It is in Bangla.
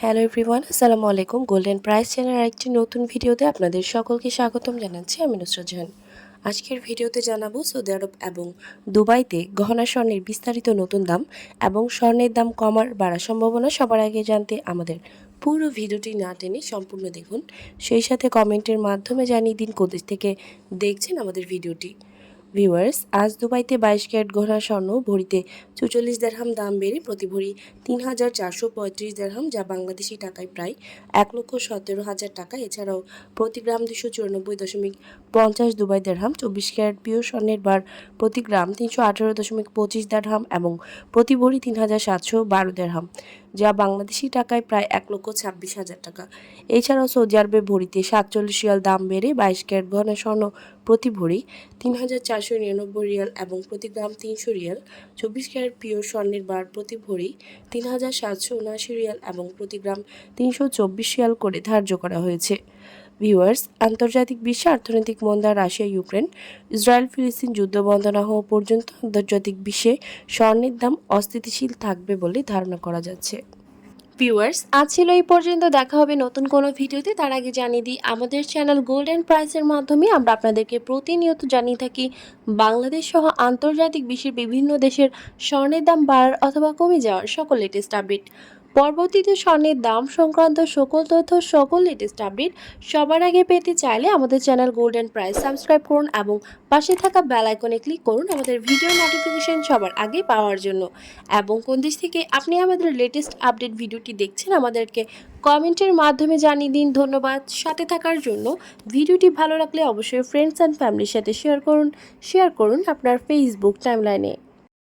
হ্যালো এভরিওয়ান, আসসালামু আলাইকুম। গোল্ডেন প্রাইস চ্যানেলের একটি নতুন ভিডিওতে আপনাদের সকলকে স্বাগতম জানাচ্ছি। আমি নুসরাত জাহান। আজকের ভিডিওতে জানাবো সৌদি আরব এবং দুবাইতে গহনা স্বর্ণের বিস্তারিত নতুন দাম এবং স্বর্ণের দাম কমার বাড়ার সম্ভাবনা। সবার আগে জানতে আমাদের পুরো ভিডিওটি না টেনে সম্পূর্ণ দেখুন। সেই সাথে কমেন্টের মাধ্যমে জানিয়ে দিন কোথা থেকে দেখছেন আমাদের ভিডিওটি। ভিউয়ার্স, আজ দুবাইতে 22 ক্যারেট গহনা স্বর্ণ ভরিতে 44 দিরহাম দাম বেড়ে প্রতি ভরি 3,435 দিরহাম, যা বাংলাদেশি টাকায় প্রায় 1,17,000 টাকা। এছাড়াও প্রতি গ্রাম 294.50 দুবাই দিরহাম। 24 ক্যারেট পিওর স্বর্ণের বার প্রতি গ্রাম 318.25 দিরহাম এবং প্রতি ভরি 3,712 দিরহাম, যা বাংলাদেশি টাকায় প্রায় 1,26,000 টাকা। এছাড়াও সৌদি আরবে ভরিতে 47 রিয়াল দাম বেড়ে 22 ক্যারেট গহনা স্বর্ণ প্রতি ভরি 3,499 রিয়াল এবং প্রতি গ্রাম 300 রিয়াল। 24 ক্যারেট পিওর স্বর্ণের বার প্রতি ভরি 3,779 রিয়াল এবং প্রতি গ্রাম 324 রিয়াল করে ধার্য করা হয়েছে। ভিউয়ার্স, আন্তর্জাতিক বিশ্বে অর্থনৈতিক মন্দা, রাশিয়া ইউক্রেন, ইসরায়েল ফিলিস্তিন যুদ্ধ বন্ধ না হওয়া পর্যন্ত আন্তর্জাতিক বিশ্বে স্বর্ণের দাম অস্থিতিশীল থাকবে বলে ধারণা করা যাচ্ছে। ভিউয়ার্স, আজ ছিল এই পর্যন্ত। দেখা হবে নতুন কোনো ভিডিওতে। তার আগে জানিয়ে দিই, আমাদের চ্যানেল গোল্ডেন প্রাইসের মাধ্যমে আমরা আপনাদেরকে প্রতিনিয়ত জানিয়ে থাকি বাংলাদেশ সহ আন্তর্জাতিক বিশ্বের বিভিন্ন দেশের স্বর্ণের দাম বাড়ার অথবা কমে যাওয়ার সকল লেটেস্ট আপডেট। পরবর্তীতে স্বর্ণের দাম সংক্রান্ত সকল তথ্য, সকল লেটেস্ট আপডেট সবার আগে পেতে চাইলে আমাদের চ্যানেল গোল্ডেন প্রাইস সাবস্ক্রাইব করুন এবং পাশে থাকা বেল আইকনে ক্লিক করুন আমাদের ভিডিও নোটিফিকেশন সবার আগে পাওয়ার জন্য। এবং কোন দেশ থেকে আপনি আমাদের লেটেস্ট আপডেট ভিডিওটি দেখছেন আমাদেরকে কমেন্টের মাধ্যমে জানিয়ে দিন। ধন্যবাদ সাথে থাকার জন্য। ভিডিওটি ভালো লাগলে অবশ্যই ফ্রেন্ডস অ্যান্ড ফ্যামিলির সাথে শেয়ার করুন আপনার ফেসবুক টাইমলাইনে।